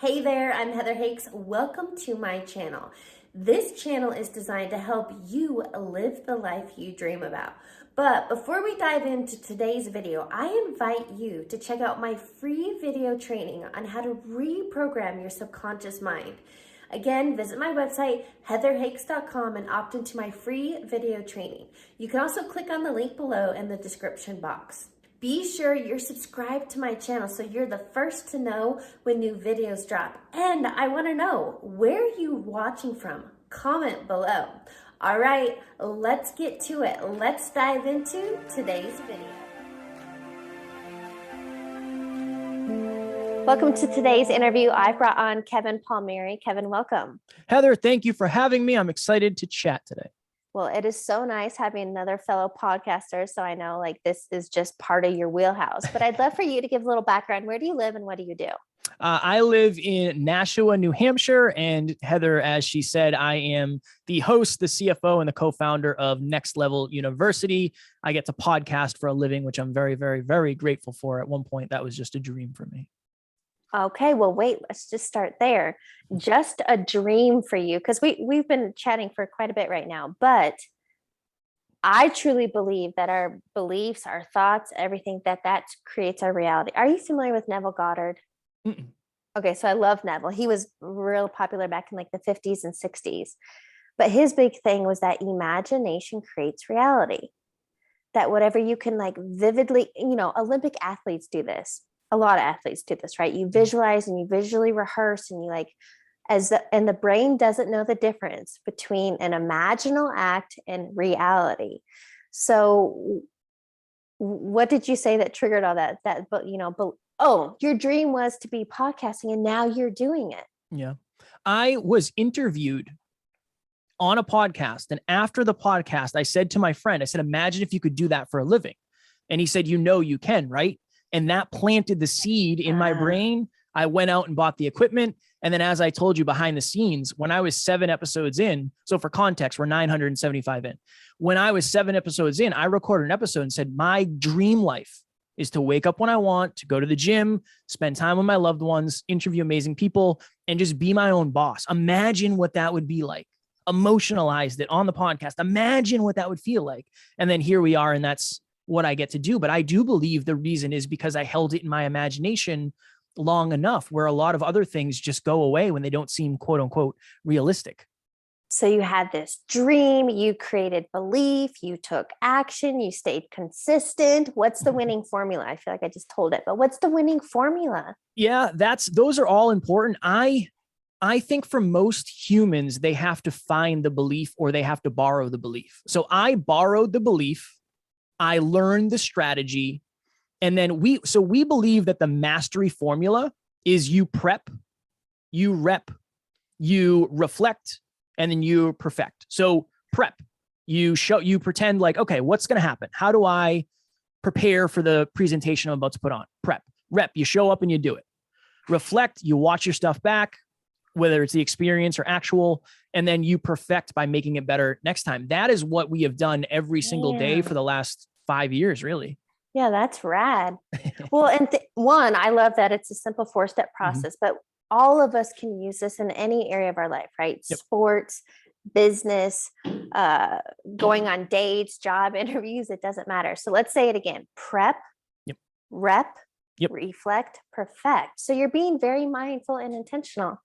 Hey there, I'm Heather Hakes. Welcome to my channel. This channel is designed to help you live the life you dream about. But before we dive into today's video, I invite you to check out my free video training on how to reprogram your subconscious mind. Again, visit my website, heatherhakes.com, and opt into my free video training. You can also click on the link below in the description box. Be sure you're subscribed to my channel so you're the first to know when new videos drop. And I want to know, where are you watching from? Comment below. All right, let's get to it. Let's dive into today's video. Welcome to today's interview. I brought on Kevin Palmieri. Kevin, welcome. Heather, thank you for having me. I'm excited to chat today. Well, it is so nice having another fellow podcaster. So I know this is just part of your wheelhouse, but I'd love for you to give a little background. Where do you live and what do you do? I live in Nashua, New Hampshire. And Heather, as she said, I am the host, the CFO, and the co-founder of Next Level University. I get to podcast for a living, which I'm very, very, very grateful for. At one point, that was just a dream for me. Okay, well, wait, let's just start there. Just a dream for you, because we've been chatting for quite a bit right now, but I truly believe that our beliefs, our thoughts, everything that creates our reality. Are you familiar with Neville Goddard? Mm-mm. Okay, so I love Neville. He was real popular back in the 50s and 60s, but his big thing was that imagination creates reality. That whatever you can vividly, Olympic athletes do this. A lot of athletes do this, right? You visualize and you visually rehearse and you and the brain doesn't know the difference between an imaginal act and reality. So what did you say that triggered all that? Your dream was to be podcasting and now you're doing it. Yeah. I was interviewed on a podcast. And after the podcast, I said to my friend, I said, imagine if you could do that for a living. And he said, you can, right? And that planted the seed in my brain. I went out and bought the equipment. And then, as I told you behind the scenes, when I was 7 episodes in, so for context, we're 975 in. When I was 7 episodes in, I recorded an episode and said, my dream life is to wake up when I want, to go to the gym, spend time with my loved ones, interview amazing people, and just be my own boss. Imagine what that would be like. Emotionalized it on the podcast. Imagine what that would feel like. And then here we are, and that's what I get to do. But I do believe the reason is because I held it in my imagination long enough, where a lot of other things just go away when they don't seem quote unquote realistic. So you had this dream, you created belief, you took action, you stayed consistent. What's the winning formula? I feel like I just told it, but what's the winning formula? Yeah, those are all important. I think for most humans, they have to find the belief or they have to borrow the belief. So I borrowed the belief. I learned the strategy. And then we believe that the mastery formula is you prep, you rep, you reflect, and then you perfect. So prep, you pretend okay, what's going to happen? How do I prepare for the presentation I'm about to put on? Prep. Rep, you show up and you do it. Reflect, you watch your stuff back, whether it's the experience or actual, and then you perfect by making it better next time. That is what we have done every single day for the last 5 years, really. Yeah, that's rad. Well, and one, I love that it's a simple 4-step process, but all of us can use this in any area of our life, right? Yep. Sports, business, going on dates, job interviews, it doesn't matter. So let's say it again: prep, rep, reflect, perfect. So you're being very mindful and intentional.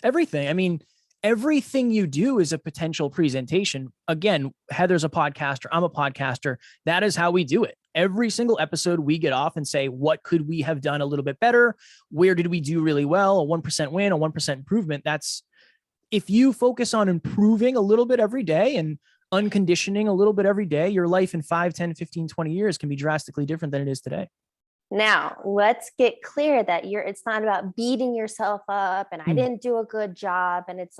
Everything. I mean, everything you do is a potential presentation. Again, Heather's a podcaster. I'm a podcaster. That is how we do it. Every single episode we get off and say, what could we have done a little bit better? Where did we do really well? A 1% win, a 1% improvement. That's, if you focus on improving a little bit every day and unconditioning a little bit every day, your life in 5, 10, 15, 20 years can be drastically different than it is today. Now, let's get clear that it's not about beating yourself up and I didn't do a good job. And it's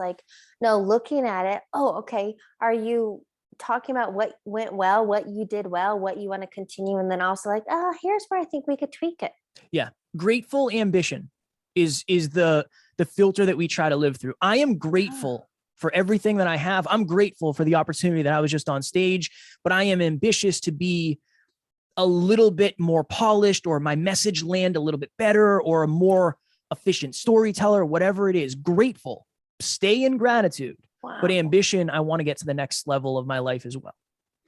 no, looking at it. Oh, okay. Are you talking about what went well, what you did well, what you want to continue? And then also here's where I think we could tweak it. Yeah. Grateful ambition is the filter that we try to live through. I am grateful for everything that I have. I'm grateful for the opportunity that I was just on stage, but I am ambitious to be a little bit more polished, or my message land a little bit better, or a more efficient storyteller, whatever it is, grateful, stay in gratitude. Wow. But ambition, I want to get to the next level of my life as well.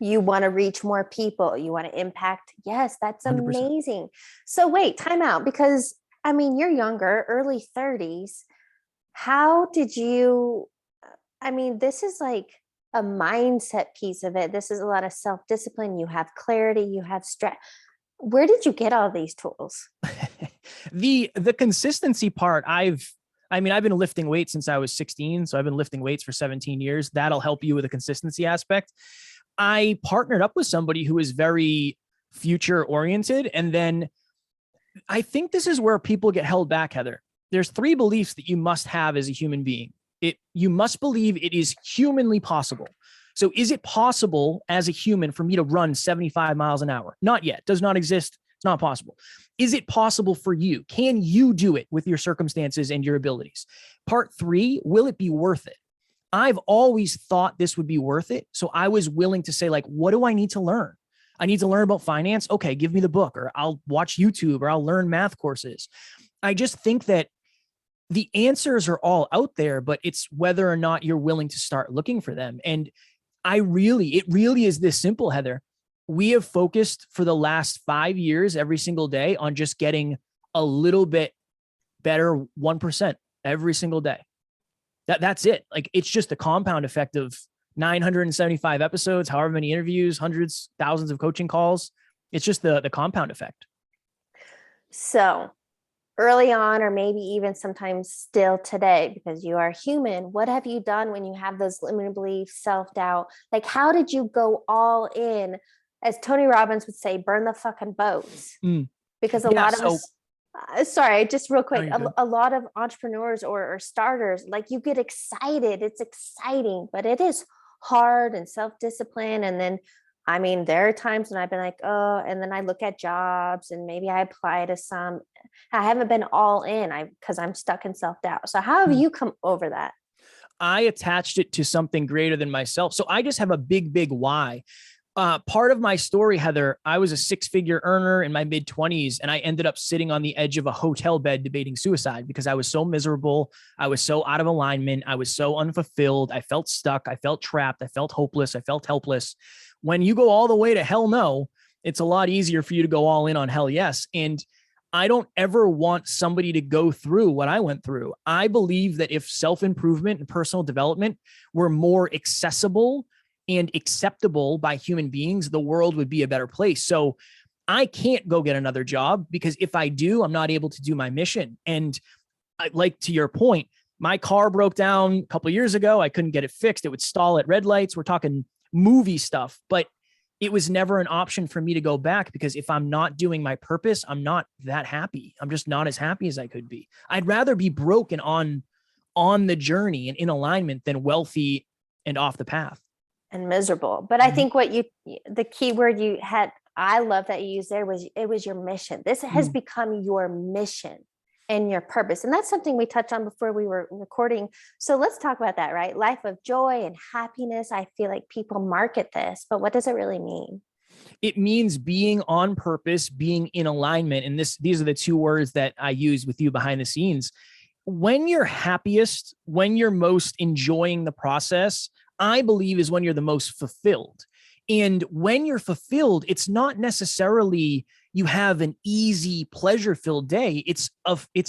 You want to reach more people. You want to impact. Yes, that's 100%. amazing. So wait, time out, because I mean, you're younger, early 30s. How did you, I mean, this is like a mindset piece of it. This is a lot of self-discipline. You have clarity, you have stress. Where did you get all these tools? The consistency part, I've been lifting weights since I was 16. So I've been lifting weights for 17 years. That'll help you with the consistency aspect. I partnered up with somebody who is very future oriented. And then I think this is where people get held back, Heather. There's 3 beliefs that you must have as a human being. You must believe it is humanly possible. So is it possible as a human for me to run 75 miles an hour? Not yet. Does not exist. It's not possible. Is it possible for you? Can you do it with your circumstances and your abilities? Part 3, will it be worth it? I've always thought this would be worth it. So I was willing to say, like, what do I need to learn? I need to learn about finance. Okay, give me the book, or I'll watch YouTube, or I'll learn math courses. I just think that the answers are all out there, but it's whether or not you're willing to start looking for them. And it really is this simple, Heather. We have focused for the last 5 years, every single day, on just getting a little bit better, 1% every single day. That's it. Like, it's just the compound effect of 975 episodes, however many interviews, hundreds, thousands of coaching calls. It's just the compound effect. So early on, or maybe even sometimes still today, because you are human, what have you done when you have those limiting beliefs, self-doubt? Like, how did you go all in? As Tony Robbins would say, burn the fucking boats. Because a lot of us, sorry, just real quick, a lot of entrepreneurs or starters, like, you get excited. It's exciting, but it is hard and self-discipline. And then, I mean, there are times when I've been like, oh, and then I look at jobs and maybe I apply to some. I haven't been all in because I'm stuck in self-doubt. So how have you come over that? I attached it to something greater than myself. So I just have a big why. Part of my story, Heather, I was a 6-figure earner in my mid-20s, and I ended up sitting on the edge of a hotel bed debating suicide because I was so miserable. I was so out of alignment. I was so unfulfilled. I felt stuck. I felt trapped. I felt hopeless. I felt helpless. When you go all the way to hell no, it's a lot easier for you to go all in on hell yes. And I don't ever want somebody to go through what I went through. I believe that if self-improvement and personal development were more accessible and acceptable by human beings, the world would be a better place. So I can't go get another job, because if I do, I'm not able to do my mission. And like, to your point, my car broke down a couple of years ago. I couldn't get it fixed. It would stall at red lights. We're talking movie stuff, but it was never an option for me to go back, because if I'm not doing my purpose, I'm not that happy. I'm just not as happy as I could be. I'd rather be broken on the journey and in alignment than wealthy and off the path. And miserable. But I think the key word you had, I love that you used there, was it was your mission. This has become your mission and your purpose. And that's something we touched on before we were recording. So let's talk about that, right? Life of joy and happiness. I feel like people market this, but what does it really mean? It means being on purpose, being in alignment. And these are the 2 words that I use with you behind the scenes. When you're happiest, when you're most enjoying the process, I believe is when you're the most fulfilled. And when you're fulfilled, it's not necessarily you have an easy, pleasure-filled day. It's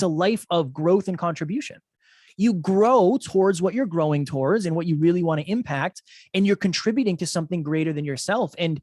a life of growth and contribution. You grow towards what you're growing towards and what you really want to impact, and you're contributing to something greater than yourself. And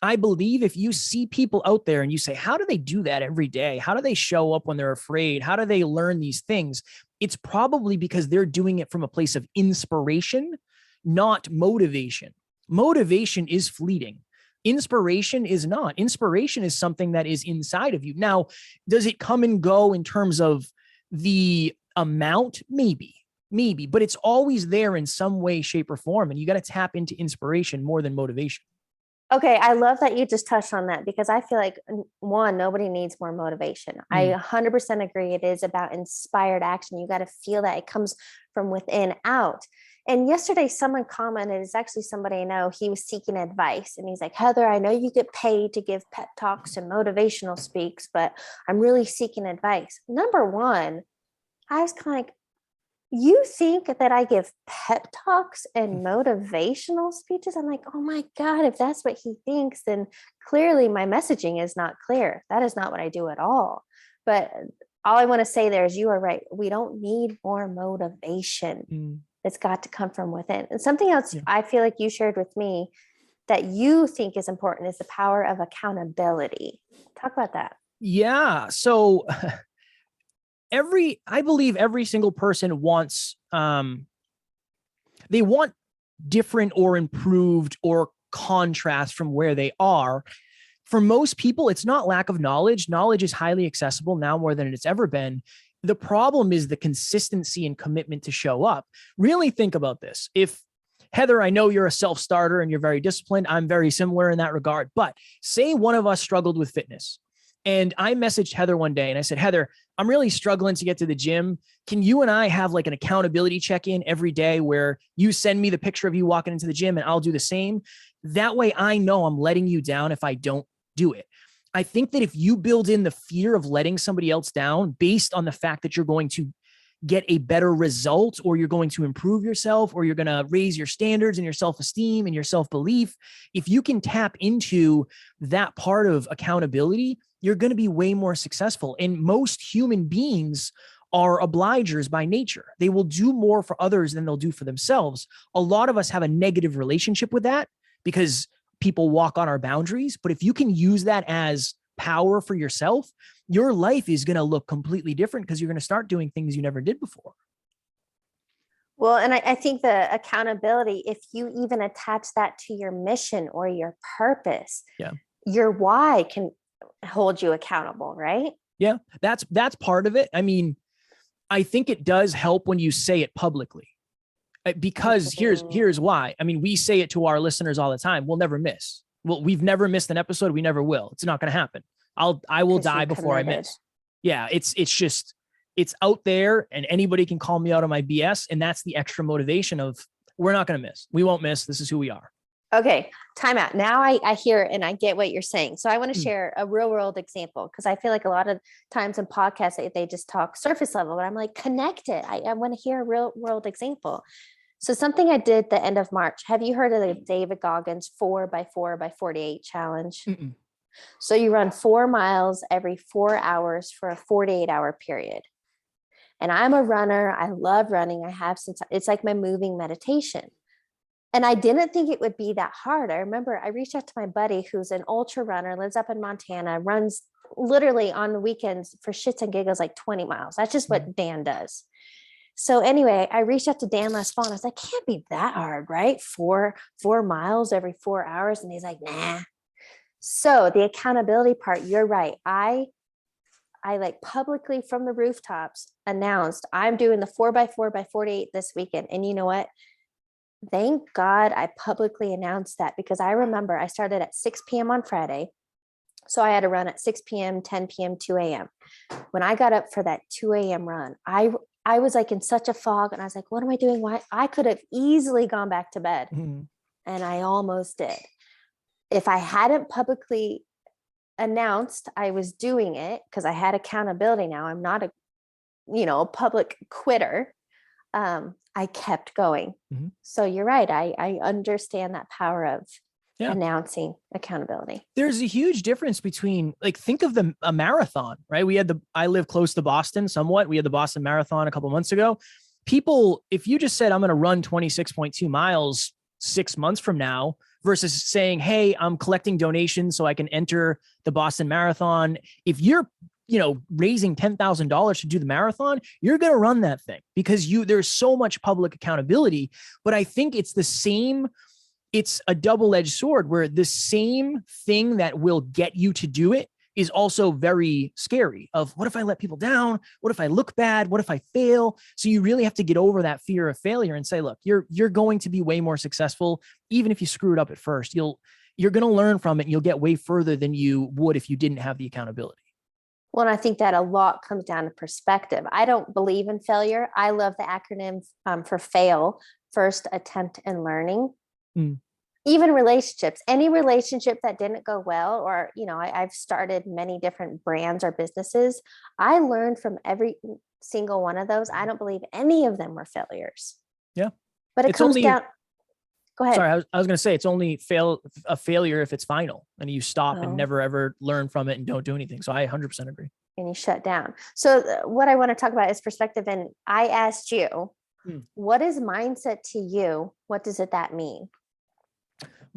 I believe if you see people out there and you say, how do they do that every day? How do they show up when they're afraid? How do they learn these things? It's probably because they're doing it from a place of inspiration, not motivation. Motivation is fleeting. Inspiration is not. Inspiration is something that is inside of you. Now, does it come and go in terms of the amount? Maybe, but it's always there in some way, shape, or form. And you got to tap into inspiration more than motivation. Okay. I love that you just touched on that, because I feel like, one, nobody needs more motivation. I 100% agree. It is about inspired action. You got to feel that it comes from within out. And yesterday someone commented, it's actually somebody I know, he was seeking advice, and he's like, Heather, I know you get paid to give pep talks and motivational speaks, but I'm really seeking advice. Number one, I was kind of like, you think that I give pep talks and motivational speeches? I'm like, oh my God, if that's what he thinks, then clearly my messaging is not clear. That is not what I do at all. But all I want to say there is you are right. We don't need more motivation. It's got to come from within. And something else I feel like you shared with me that you think is important is the power of accountability. Talk about that. Yeah. So I believe every single person wants, they want different or improved or contrast from where they are. For most people, it's not lack of knowledge. Knowledge is highly accessible now more than it's ever been. The problem is the consistency and commitment to show up. Really think about this. If Heather, I know you're a self-starter and you're very disciplined. I'm very similar in that regard. But say one of us struggled with fitness. And I messaged Heather one day and I said, Heather, I'm really struggling to get to the gym. Can you and I have like an accountability check-in every day where you send me the picture of you walking into the gym and I'll do the same? That way I know I'm letting you down if I don't do it. I think that if you build in the fear of letting somebody else down based on the fact that you're going to get a better result, or you're going to improve yourself, or you're going to raise your standards and your self-esteem and your self-belief, if you can tap into that part of accountability, you're going to be way more successful. And most human beings are obligers by nature. They will do more for others than they'll do for themselves. A lot of us have a negative relationship with that because people walk on our boundaries. But if you can use that as power for yourself, your life is going to look completely different because you're going to start doing things you never did before. Well, and I think the accountability, if you even attach that to your mission or your purpose, your why can hold you accountable, right? Yeah, that's part of it. I mean, I think it does help when you say it publicly, because here's why. I mean, we say it to our listeners all the time. We'll never miss. Well, we've never missed an episode. We never will. It's not going to happen. I will die before I miss. Yeah. It's just, it's out there and anybody can call me out on my BS. And that's the extra motivation of we're not going to miss. We won't miss. This is who we are. Okay. Time out. Now I hear and I get what you're saying. So I want to share a real world example, because I feel like a lot of times in podcasts, they just talk surface level, but I'm like, connect it. I want to hear a real world example. So something I did the end of March. Have you heard of the David Goggins 4x4x48 challenge? Mm-mm. So you run 4 miles every 4 hours for a 48-hour period. And I'm a runner. I love running. I have since it's like my moving meditation. And I didn't think it would be that hard. I remember I reached out to my buddy who's an ultra runner, lives up in Montana, runs literally on the weekends for shits and giggles, like 20 miles. That's just what Dan does. So anyway, I reached out to Dan last fall and I was like, can't be that hard, right? 4 miles every 4 hours. And he's like, nah. So the accountability part, you're right. I like publicly from the rooftops announced I'm doing the 4x4x48 this weekend. And you know what? Thank God I publicly announced that, because I remember I started at 6 p.m. on Friday. So I had to run at 6 p.m., 10 p.m., 2 a.m. When I got up for that 2 a.m. run, I was like in such a fog and I was like, what am I doing? Why? I could have easily gone back to bed. And I almost did. If I hadn't publicly announced I was doing it, because I had accountability now, I'm not a public quitter. I kept going. So you're right. I understand that power of announcing accountability. There's a huge difference between, like, think of a marathon, right? I live close to Boston somewhat. We had the Boston Marathon a couple of months ago. People, if you just said, I'm going to run 26.2 miles 6 months from now, versus saying, hey, I'm collecting donations so I can enter the Boston Marathon. If you're, raising $10,000 to do the marathon, you're going to run that thing because there's so much public accountability. But I think it's a double-edged sword where the same thing that will get you to do it is also very scary of, what if I let people down? What if I look bad? What if I fail? So you really have to get over that fear of failure and say, look, you're going to be way more successful. Even if you screw it up at first, you're going to learn from it and you'll get way further than you would if you didn't have the accountability. Well, and I think that a lot comes down to perspective. I don't believe in failure. I love the acronym for FAIL, first attempt and learning. Even relationships, any relationship that didn't go well, or, I've started many different brands or businesses. I learned from every single one of those. I don't believe any of them were failures. Yeah. But it It's comes only, down. Go ahead. sorry, I was going to say it's only a failure if it's final and you stop and Oh, never ever learn from it and don't do anything. So I 100% agree. and you shut down. So what I want to talk about is perspective. And I asked you, what is mindset to you? What does that mean?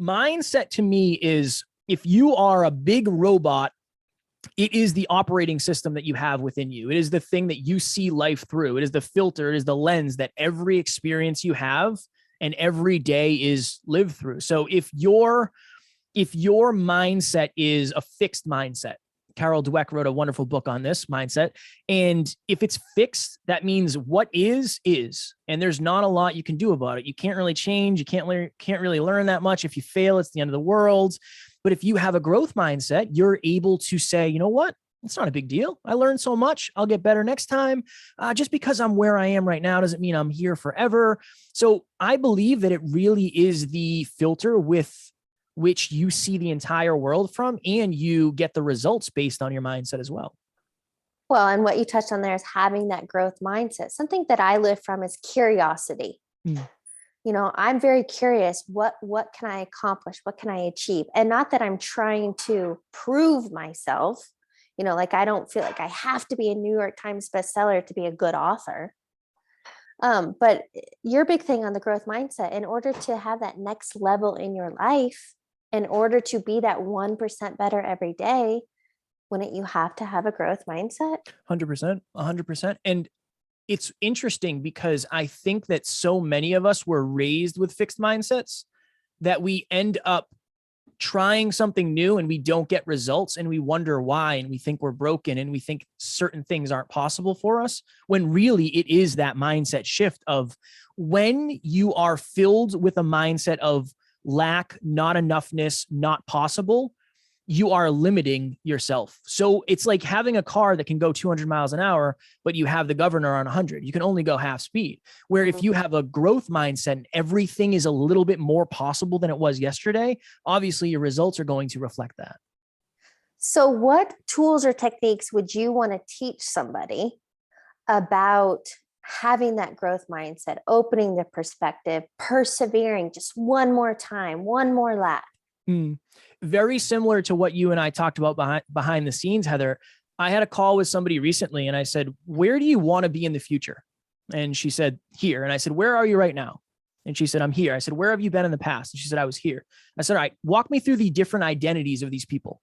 Mindset to me is, if you are a big robot, it is the operating system that you have within you. It is the thing that you see life through. It is the filter. It is the lens that every experience you have and every day is lived through. So if your mindset is a fixed mindset, Carol Dweck wrote a wonderful book on this mindset. And if it's fixed, that means what is, and there's not a lot you can do about it. You can't really change. You can't really learn that much. If you fail, it's the end of the world. But if you have a growth mindset, you're able to say, you know what? It's not a big deal. I learned so much. I'll get better next time. Just because I'm where I am right now doesn't mean I'm here forever. So I believe that it really is the filter with which you see the entire world from, and you get the results based on your mindset as well. Well, and what you touched on there is having that growth mindset. Something that I live from is curiosity. I'm very curious. What can I accomplish? What can I achieve? And not that I'm trying to prove myself, like I don't feel like I have to be a New York Times bestseller to be a good author. But your big thing on the growth mindset, in order to have that next level in your life, in order to be that 1% better every day, wouldn't you have to have a growth mindset? 100%. And it's interesting because I think that so many of us were raised with fixed mindsets that we end up trying something new and we don't get results, and we wonder why, and we think we're broken, and we think certain things aren't possible for us, when really it is that mindset shift of, when you are filled with a mindset of lack, not enoughness, not possible, you are limiting yourself. So it's like having a car that can go 200 miles an hour, but you have the governor on 100. You can only go half speed. Where if you have a growth mindset and everything is a little bit more possible than it was yesterday, obviously your results are going to reflect that. So what tools or techniques would you want to teach somebody about having that growth mindset, opening the perspective, persevering just one more time, one more lap? Very similar to what you and I talked about behind the scenes, Heather. I had a call with somebody recently and I said, where do you want to be in the future? And she said, here. And I said, where are you right now? And she said, I'm here. I said, where have you been in the past? And she said, I was here. I said, all right, walk me through the different identities of these people.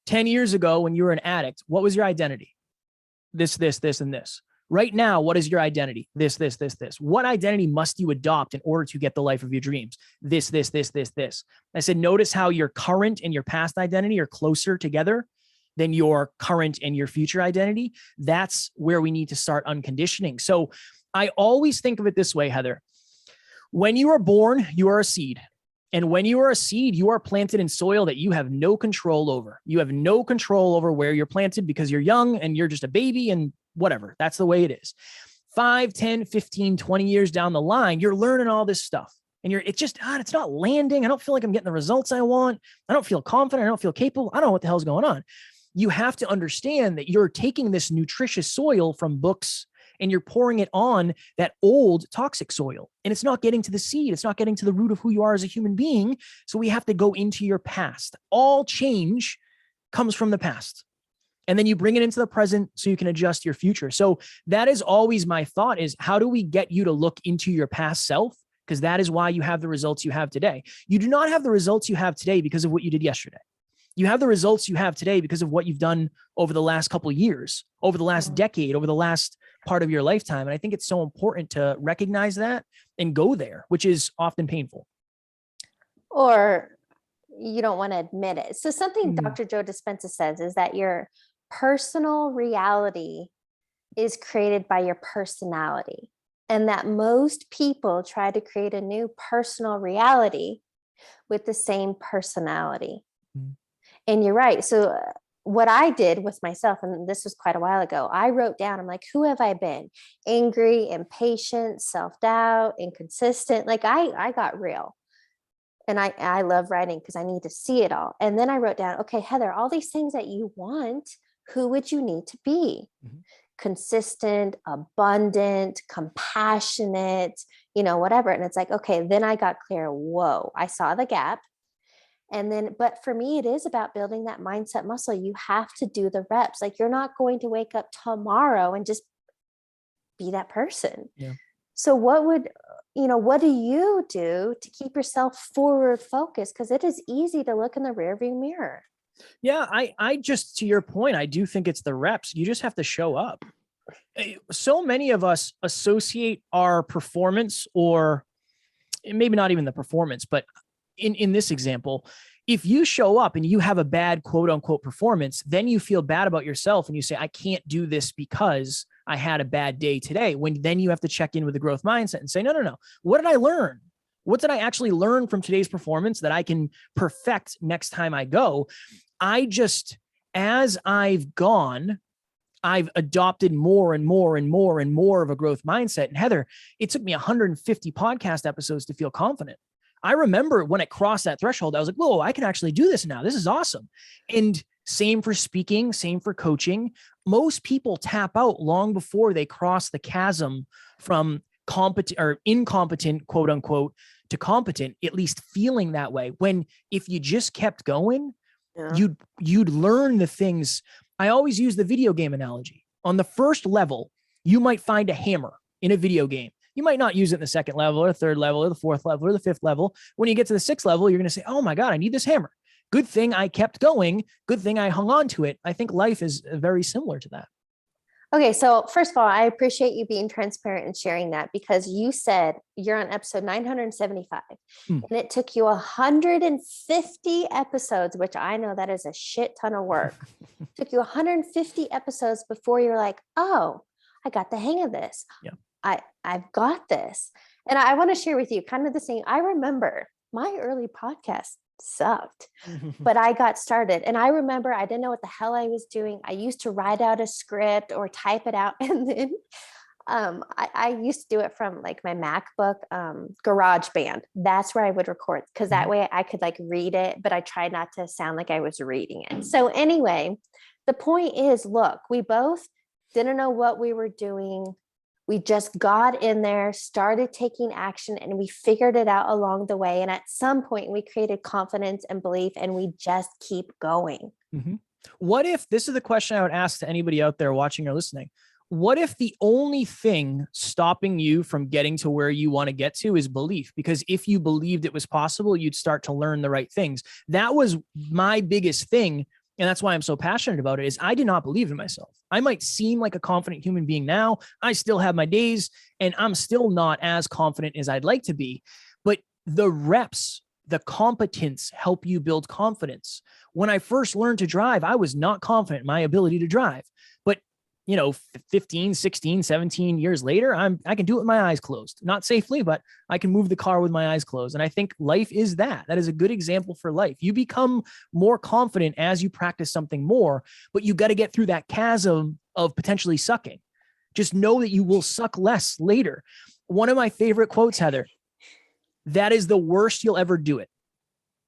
10 years ago, when you were an addict, what was your identity? This, and this. Right now, what is your identity? This. What identity must you adopt in order to get the life of your dreams? This. I said, notice how your current and your past identity are closer together than your current and your future identity. That's where we need to start unconditioning. So I always think of it this way, Heather. When you are born, you are a seed. And when you are a seed, you are planted in soil that you have no control over. You have no control over where you're planted because you're young and you're just a baby and whatever. That's the way it is. 5, 10, 15, 20 years down the line, you're learning all this stuff. And it's not landing. I don't feel like I'm getting the results I want. I don't feel confident. I don't feel capable. I don't know what the hell's going on. You have to understand that you're taking this nutritious soil from books and you're pouring it on that old toxic soil. And it's not getting to the seed. It's not getting to the root of who you are as a human being. So we have to go into your past. All change comes from the past. And then you bring it into the present so you can adjust your future. So that is always my thought, is how do we get you to look into your past self? Because that is why you have the results you have today. You do not have the results you have today because of what you did yesterday. You have the results you have today because of what you've done over the last couple of years, over the last decade, over the last part of your lifetime. And I think it's so important to recognize that and go there, which is often painful. Or you don't want to admit it. So something Dr. Joe Dispenza says is that your personal reality is created by your personality, and that most people try to create a new personal reality with the same personality. And you're right. So what I did with myself, and this was quite a while ago, I wrote down, I'm like, who have I been? Angry, impatient, self-doubt, inconsistent. Like I got real. And I love writing because I need to see it all. And then I wrote down, okay, Heather, all these things that you want, who would you need to be? Mm-hmm. Consistent, abundant, compassionate, whatever. And it's like, okay, then I got clear. Whoa, I saw the gap. And then, but for me, it is about building that mindset muscle. You have to do the reps. Like, you're not going to wake up tomorrow and just be that person. Yeah. So what do you do to keep yourself forward focused? Because it is easy to look in the rearview mirror. Yeah, I just, to your point, I do think it's the reps. You just have to show up. So many of us associate our performance, or maybe not even the performance, but in this example, if you show up and you have a bad quote unquote performance, then you feel bad about yourself and you say, I can't do this because I had a bad day today. When then you have to check in with the growth mindset and say, no. What did I learn? What did I actually learn from today's performance that I can perfect next time I go? As I've gone, I've adopted more and more and more and more of a growth mindset. And Heather, it took me 150 podcast episodes to feel confident. I remember when it crossed that threshold, I was like, whoa, I can actually do this now. This is awesome. And same for speaking, same for coaching. Most people tap out long before they cross the chasm from competent or incompetent, quote unquote, to competent, at least feeling that way. When if you just kept going, you'd learn the things. I always use the video game analogy. On the first level, you might find a hammer in a video game. You might not use it in the second level or the third level or the fourth level or the fifth level. When you get to the sixth level, you're going to say, oh my God, I need this hammer. Good thing I kept going. Good thing I hung on to it. I think life is very similar to that. Okay. So first of all, I appreciate you being transparent and sharing that, because you said you're on episode 975 and it took you 150 episodes, which I know that is a shit ton of work. Took you 150 episodes before you're like, oh, I got the hang of this. Yeah. I've got this. And I want to share with you kind of the same. I remember my early podcast sucked, but I got started, and I remember I didn't know what the hell I was doing. I used to write out a script or type it out. And then I used to do it from like my MacBook, GarageBand. That's where I would record, because that way I could like read it, but I tried not to sound like I was reading it. So anyway, the point is, look, we both didn't know what we were doing. We just got in there, started taking action, and we figured it out along the way. And at some point we created confidence and belief, and we just keep going. Mm-hmm. What if, this is the question I would ask to anybody out there watching or listening. What if the only thing stopping you from getting to where you want to get to is belief? Because if you believed it was possible, you'd start to learn the right things. That was my biggest thing. And that's why I'm so passionate about it, is I did not believe in myself. I might seem like a confident human being now. I still have my days and I'm still not as confident as I'd like to be, but the reps, the competence help you build confidence. When I first learned to drive, I was not confident in my ability to drive, but 15, 16, 17 years later, I can do it with my eyes closed, not safely, but I can move the car with my eyes closed. And I think life is that. That is a good example for life. You become more confident as you practice something more, but you got to get through that chasm of potentially sucking. Just know that you will suck less later. One of my favorite quotes, Heather, that is the worst you'll ever do it.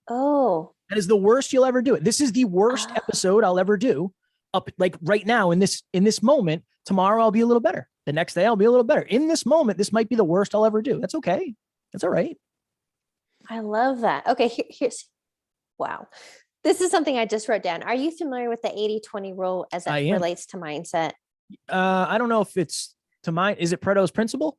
Oh, that is the worst you'll ever do it. This is the worst episode I'll ever do. Up like right now in this moment. Tomorrow I'll be a little better. The next day I'll be a little better. In this moment, this might be the worst I'll ever do. That's okay. That's all right. I love that. Okay, here's wow. This is something I just wrote down. Are you familiar with the 80-20 rule as it relates to mindset? I don't know if it's to mind. Is it Pareto's principle?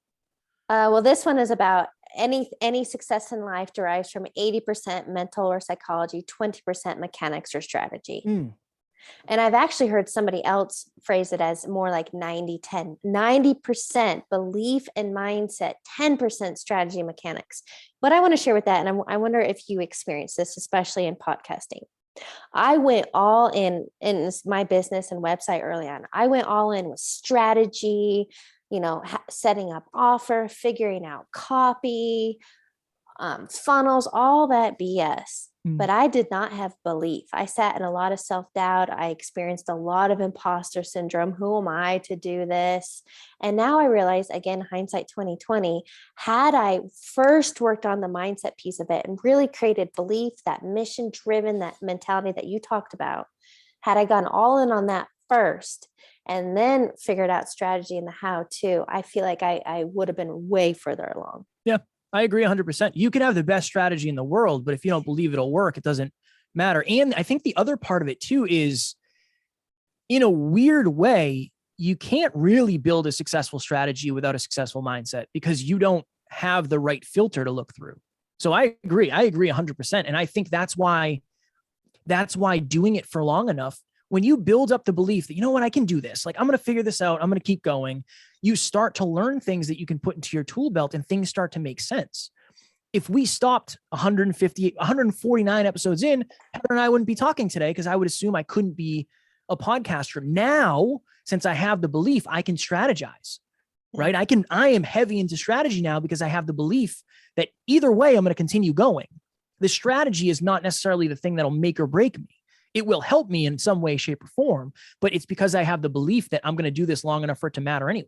Well, this one is about any success in life derives from 80% mental or psychology, 20% mechanics or strategy. And I've actually heard somebody else phrase it as more like 90-10, 90% belief and mindset, 10% strategy mechanics. What I want to share with that, and I wonder if you experience this, especially in podcasting. I went all in my business and website early on. I went all in with strategy, setting up offer, figuring out copy, funnels, all that BS. Mm. but I did not have belief. I sat in a lot of self-doubt. I experienced a lot of imposter syndrome. Who am I to do this? And now I realize, again, hindsight 2020, had I first worked on the mindset piece of it and really created belief, that mission driven, that mentality that you talked about, had I gone all in on that first and then figured out strategy and the how to, I feel like I would have been way further along. Yeah, I agree 100%. You can have the best strategy in the world, but if you don't believe it'll work, it doesn't matter. And I think the other part of it too is, in a weird way, you can't really build a successful strategy without a successful mindset because you don't have the right filter to look through. So I agree 100%. And I think that's why doing it for long enough, when you build up the belief that, you know what, I can do this, like I'm going to figure this out, I'm going to keep going, you start to learn things that you can put into your tool belt and things start to make sense. If we stopped 149 episodes in, Heather and I wouldn't be talking today because I would assume I couldn't be a podcaster. Now, since I have the belief, I can strategize, right? I am heavy into strategy now because I have the belief that either way, I'm going to continue going. The strategy is not necessarily the thing that'll make or break me. It will help me in some way, shape, or form, but it's because I have the belief that I'm going to do this long enough for it to matter anyway.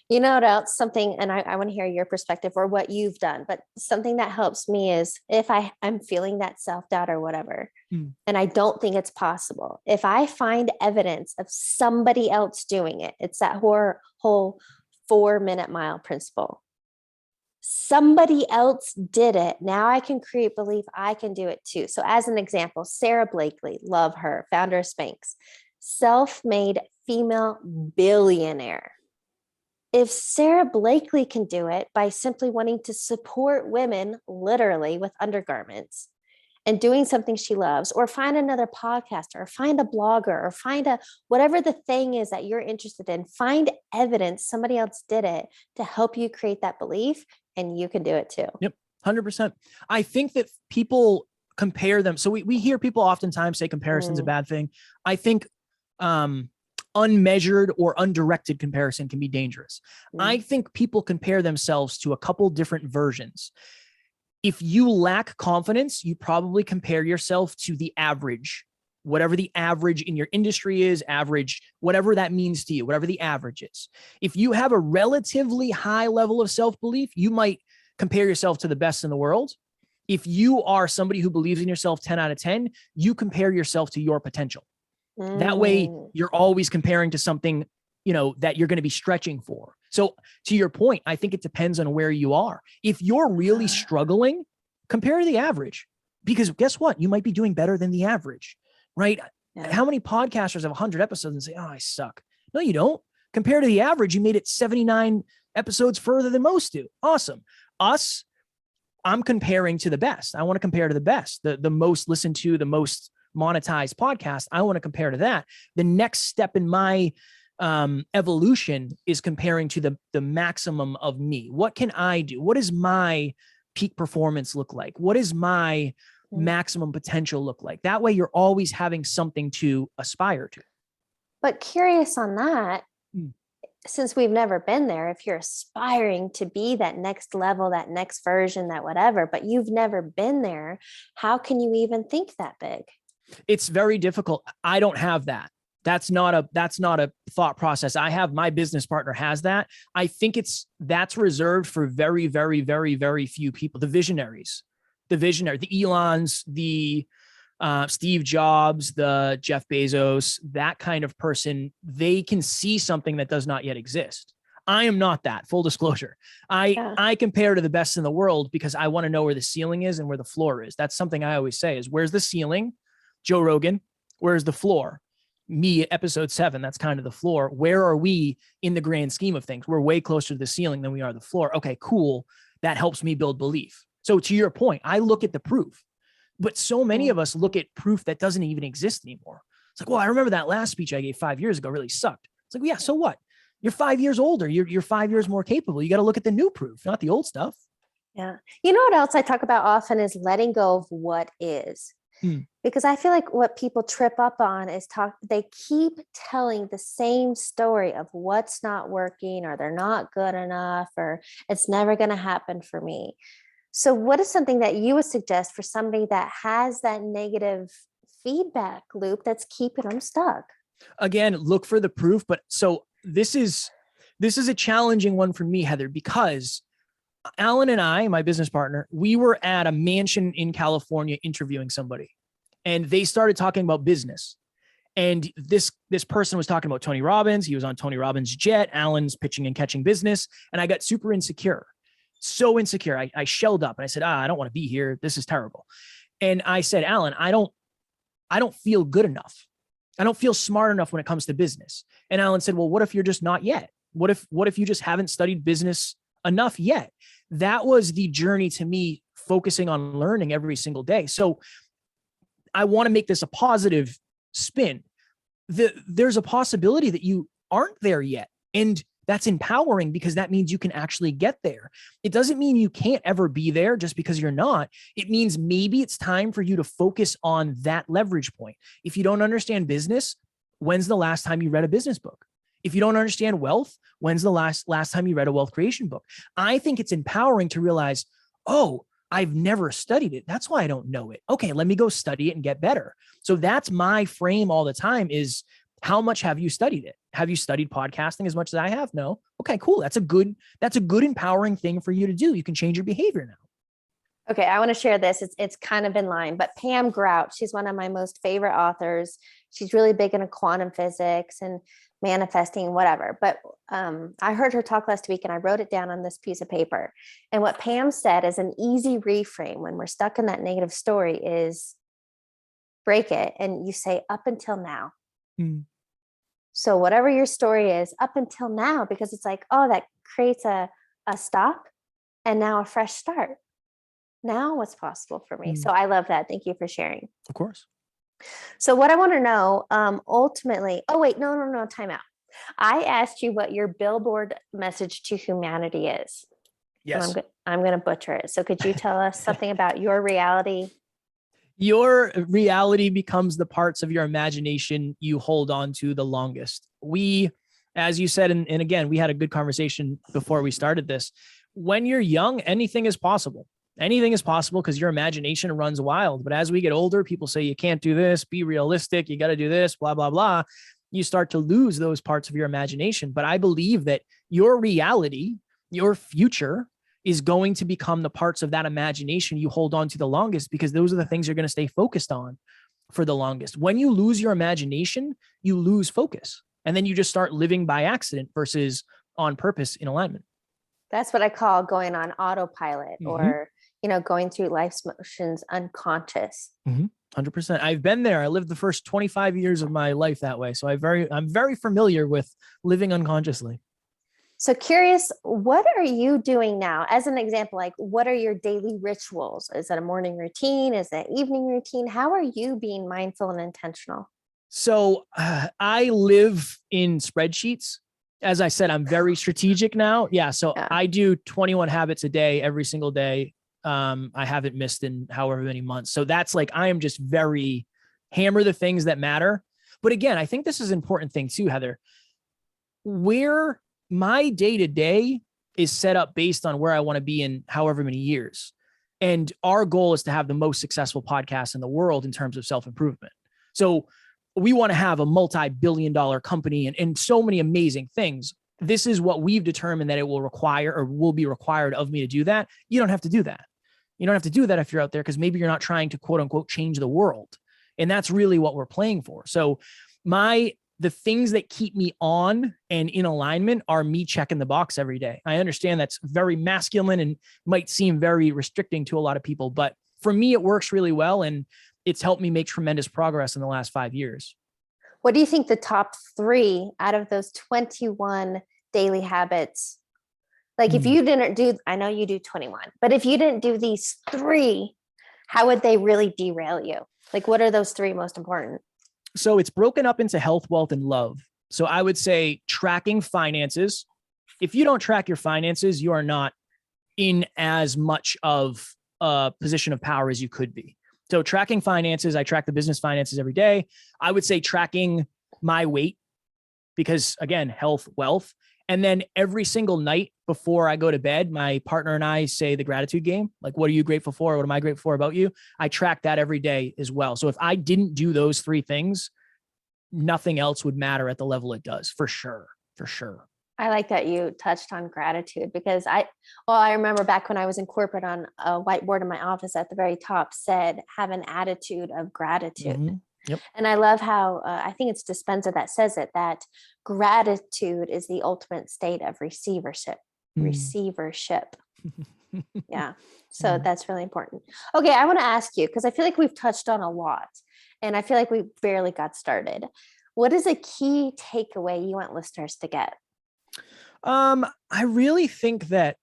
You know what else? Something, and I want to hear your perspective or what you've done, but something that helps me is if I'm feeling that self-doubt or whatever, and I don't think it's possible, if I find evidence of somebody else doing it, it's that whole 4-minute mile principle. Somebody else did it. Now I can create belief. I can do it too. So as an example, Sarah Blakely, love her, founder of Spanx, self-made female billionaire. If Sarah Blakely can do it by simply wanting to support women, literally with undergarments, and doing something she loves, or find another podcaster, or find a blogger, or find whatever the thing is that you're interested in, find evidence somebody else did it to help you create that belief, and you can do it too. Yep, 100%. I think that people compare them. So we hear people oftentimes say comparison's a bad thing. I think unmeasured or undirected comparison can be dangerous. I think people compare themselves to a couple different versions. If you lack confidence, you probably compare yourself to the average, whatever the average in your industry is, average, whatever that means to you, whatever the average is. If you have a relatively high level of self-belief, you might compare yourself to the best in the world. If you are somebody who believes in yourself 10 out of 10, you compare yourself to your potential. That way you're always comparing to something, that you're going to be stretching for. So to your point, I think it depends on where you are. If you're really struggling, compare to the average, because guess what? You might be doing better than the average, right? Yeah. How many podcasters have 100 episodes and say, oh, I suck? No, you don't. Compared to the average, you made it 79 episodes further than most do. Awesome. Us, I'm comparing to the best. I want to compare to the best, the most listened to, the most monetized podcast. I want to compare to that. The next step in my evolution is comparing to the maximum of me. What can I do? What does my peak performance look like? What does my maximum potential look like? That way you're always having something to aspire to. But curious on that, since we've never been there, if you're aspiring to be that next level, that next version, that whatever, but you've never been there, how can you even think that big? It's very difficult. I don't have that. That's not a thought process. I have, my business partner has that. I think that's reserved for very, very, very, very few people. The visionaries, the Elons, the Steve Jobs, the Jeff Bezos, that kind of person, they can see something that does not yet exist. I am not that, full disclosure. I compare to the best in the world because I want to know where the ceiling is and where the floor is. That's something I always say is, where's the ceiling? Joe Rogan. Where's the floor? Me, episode 7, that's kind of the floor. Where are we in the grand scheme of things? We're way closer to the ceiling than we are the floor. Okay, cool. That helps me build belief. So to your point, I look at the proof, but so many of us look at proof that doesn't even exist anymore. It's like, well, I remember that last speech I gave 5 years ago really sucked. It's like, well, yeah, so what? You're 5 years older. You're 5 years more capable. You got to look at the new proof, not the old stuff. Yeah. You know what else I talk about often is letting go of what is. Because I feel like what people trip up on is they keep telling the same story of what's not working, or they're not good enough, or it's never going to happen for me. So what is something that you would suggest for somebody that has that negative feedback loop that's keeping them stuck? Again, look for the proof. But so this is a challenging one for me, Heather, because Alan and I, my business partner, we were at a mansion in California interviewing somebody, and they started talking about business. And this person was talking about Tony Robbins. He was on Tony Robbins' jet. Alan's pitching and catching business. And I got super insecure, so insecure. I shelled up and I said, I don't want to be here. This is terrible. And I said, Alan, I don't feel good enough. I don't feel smart enough when it comes to business. And Alan said, well, what if you're just not yet? What if you just haven't studied business enough yet? That was the journey to me, focusing on learning every single day. So I want to make this a positive spin. There's a possibility that you aren't there yet. And that's empowering, because that means you can actually get there. It doesn't mean you can't ever be there just because you're not. It means maybe it's time for you to focus on that leverage point. If you don't understand business, when's the last time you read a business book? If you don't understand wealth, when's the last time you read a wealth creation book? I think it's empowering to realize, oh, I've never studied it. That's why I don't know it. Okay, let me go study it and get better. So that's my frame all the time is, how much have you studied it? Have you studied podcasting as much as I have? No. Okay, cool. That's a good empowering thing for you to do. You can change your behavior now. Okay, I want to share this. It's kind of in line, but Pam Grout, she's one of my most favorite authors. She's really big into quantum physics and manifesting, whatever. But I heard her talk last week and I wrote it down on this piece of paper. And what Pam said is an easy reframe when we're stuck in that negative story is break it. And you say, up until now. So whatever your story is up until now, because it's like, oh, that creates a stop and now a fresh start. Now what's possible for me? So I love that. Thank you for sharing. Of course. So what I want to know, ultimately, oh, wait, no, time out. I asked you what your billboard message to humanity is. Yes. I'm going to butcher it. So could you tell us something about your reality? Your reality becomes the parts of your imagination you hold on to the longest. We, as you said, and again, we had a good conversation before we started this. When you're young, anything is possible. Anything is possible because your imagination runs wild. But as we get older, people say, you can't do this, be realistic, you got to do this, blah, blah, blah. You start to lose those parts of your imagination. But I believe that your reality, your future, is going to become the parts of that imagination you hold on to the longest, because those are the things you're going to stay focused on for the longest. When you lose your imagination, you lose focus. And then you just start living by accident versus on purpose in alignment. That's what I call going on autopilot or, going through life's motions unconscious. 100%. I've been there. I lived the first 25 years of my life that way. So I'm very familiar with living unconsciously. So curious, what are you doing now? As an example, like what are your daily rituals? Is it a morning routine? Is it evening routine? How are you being mindful and intentional? So I live in spreadsheets. As I said, I'm very strategic now. So I do 21 habits a day, every single day. I haven't missed in however many months. So that's like, I am just very hammer the things that matter. But again, I think this is an important thing too, Heather. Where my day-to-day is set up based on where I want to be in however many years. And our goal is to have the most successful podcast in the world in terms of self-improvement. So we want to have a multi-billion-dollar company and so many amazing things. This is what we've determined that it will require or will be required of me to do that. You don't have to do that. You don't have to do that if you're out there, because maybe you're not trying to quote unquote change the world. And that's really what we're playing for. So the things that keep me on and in alignment are me checking the box every day. I understand that's very masculine and might seem very restricting to a lot of people, but for me, it works really well. And it's helped me make tremendous progress in the last 5 years. What do you think the top 3 out of those 21 daily habits? Like if you didn't do, I know you do 21, but if you didn't do these 3, how would they really derail you? Like what are those 3 most important? So it's broken up into health, wealth, and love. So I would say tracking finances. If you don't track your finances, you are not in as much of a position of power as you could be. So tracking finances, I track the business finances every day. I would say tracking my weight, because again, health, wealth. And then every single night before I go to bed, my partner and I say the gratitude game. Like, what are you grateful for? What am I grateful for about you? I track that every day as well. So if I didn't do those three things, nothing else would matter at the level it does, for sure. For sure. I like that you touched on gratitude, because I remember back when I was in corporate, on a whiteboard in my office at the very top said, have an attitude of gratitude. Mm-hmm. Yep. And I love how, I think it's Dispenza that says it, that gratitude is the ultimate state of receivership. Yeah. So that's really important. Okay. I want to ask you, because I feel like we've touched on a lot and I feel like we barely got started. What is a key takeaway you want listeners to get? I really think that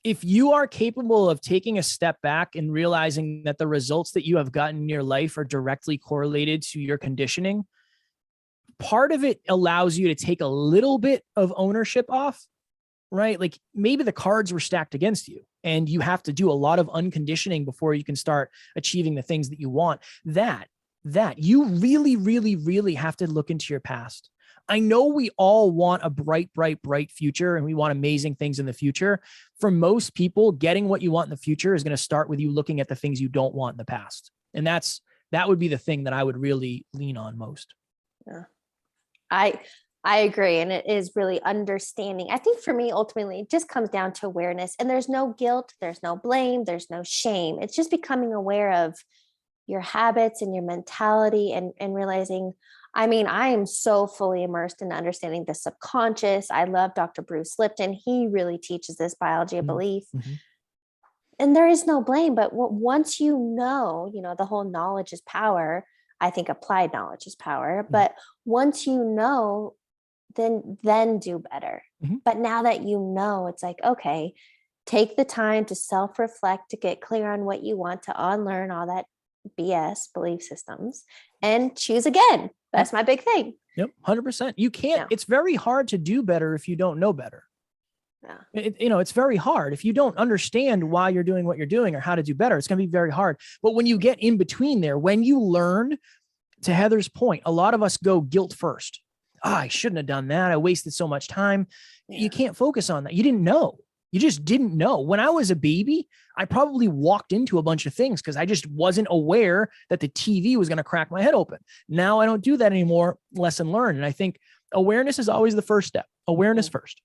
if you are capable of taking a step back and realizing that the results that you have gotten in your life are directly correlated to your conditioning, part of it allows you to take a little bit of ownership off, right? Like maybe the cards were stacked against you and you have to do a lot of unconditioning before you can start achieving the things that you want. That you really, really, really have to look into your past. I know we all want a bright, bright, bright future and we want amazing things in the future. For most people, getting what you want in the future is going to start with you looking at the things you don't want in the past. And that would be the thing that I would really lean on most. Yeah. I agree. And it is really understanding. I think for me, ultimately, it just comes down to awareness, and there's no guilt, there's no blame, there's no shame. It's just becoming aware of your habits and your mentality, and realizing, I mean, I am so fully immersed in understanding the subconscious. I love Dr. Bruce Lipton. He really teaches this biology of belief. Mm-hmm. And there is no blame, but once you know, the whole knowledge is power. I think applied knowledge is power, but once you know, then do better. Mm-hmm. But now that you know, it's like, okay, take the time to self-reflect, to get clear on what you want, to unlearn all that BS belief systems, and choose again. That's my big thing. Yep. 100%. You can't, it's very hard to do better if you don't know better. Yeah. It's very hard. If you don't understand why you're doing what you're doing or how to do better, it's going to be very hard. But when you get in between there, when you learn, to Heather's point, a lot of us go guilt first. I shouldn't have done that. I wasted so much time. Yeah. You can't focus on that. You didn't know. You just didn't know. When I was a baby, I probably walked into a bunch of things because I just wasn't aware that the TV was going to crack my head open. Now I don't do that anymore. Lesson learned. And I think awareness is always the first step. Awareness first.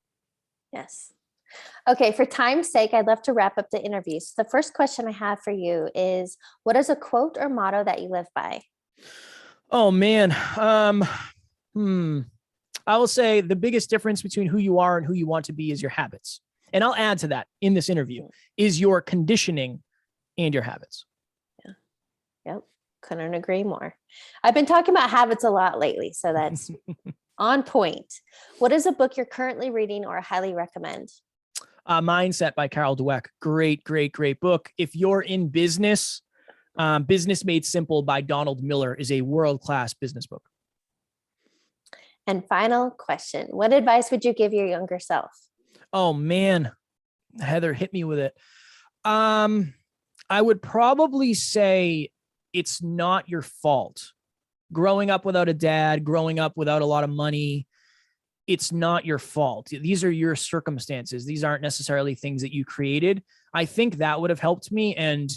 Yes. Okay. For time's sake, I'd love to wrap up the interview. So the first question I have for you is, what is a quote or motto that you live by? Oh, man. I will say the biggest difference between who you are and who you want to be is your habits. And I'll add to that in this interview is your conditioning and your habits. Yeah. Yep. Couldn't agree more. I've been talking about habits a lot lately, so that's on point. What is a book you're currently reading or highly recommend? Mindset by Carol Dweck. Great, great, great book. If you're in business, Business Made Simple by Donald Miller is a world-class business book. And final question. What advice would you give your younger self? Oh man, Heather, hit me with it. I would probably say it's not your fault. Growing up without a dad, growing up without a lot of money, it's not your fault. These are your circumstances. These aren't necessarily things that you created. I think that would have helped me. And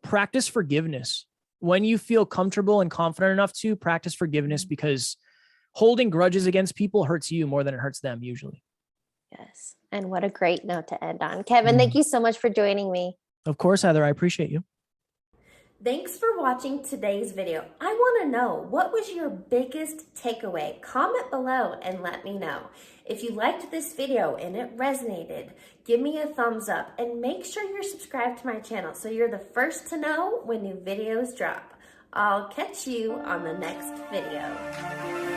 practice forgiveness. When you feel comfortable and confident enough to practice forgiveness, because holding grudges against people hurts you more than it hurts them usually. Yes. And what a great note to end on. Kevin, thank you so much for joining me. Of course, Heather, I appreciate you. Thanks for watching today's video. I want to know, what was your biggest takeaway? Comment below and let me know. If you liked this video and it resonated, give me a thumbs up and make sure you're subscribed to my channel so you're the first to know when new videos drop. I'll catch you on the next video.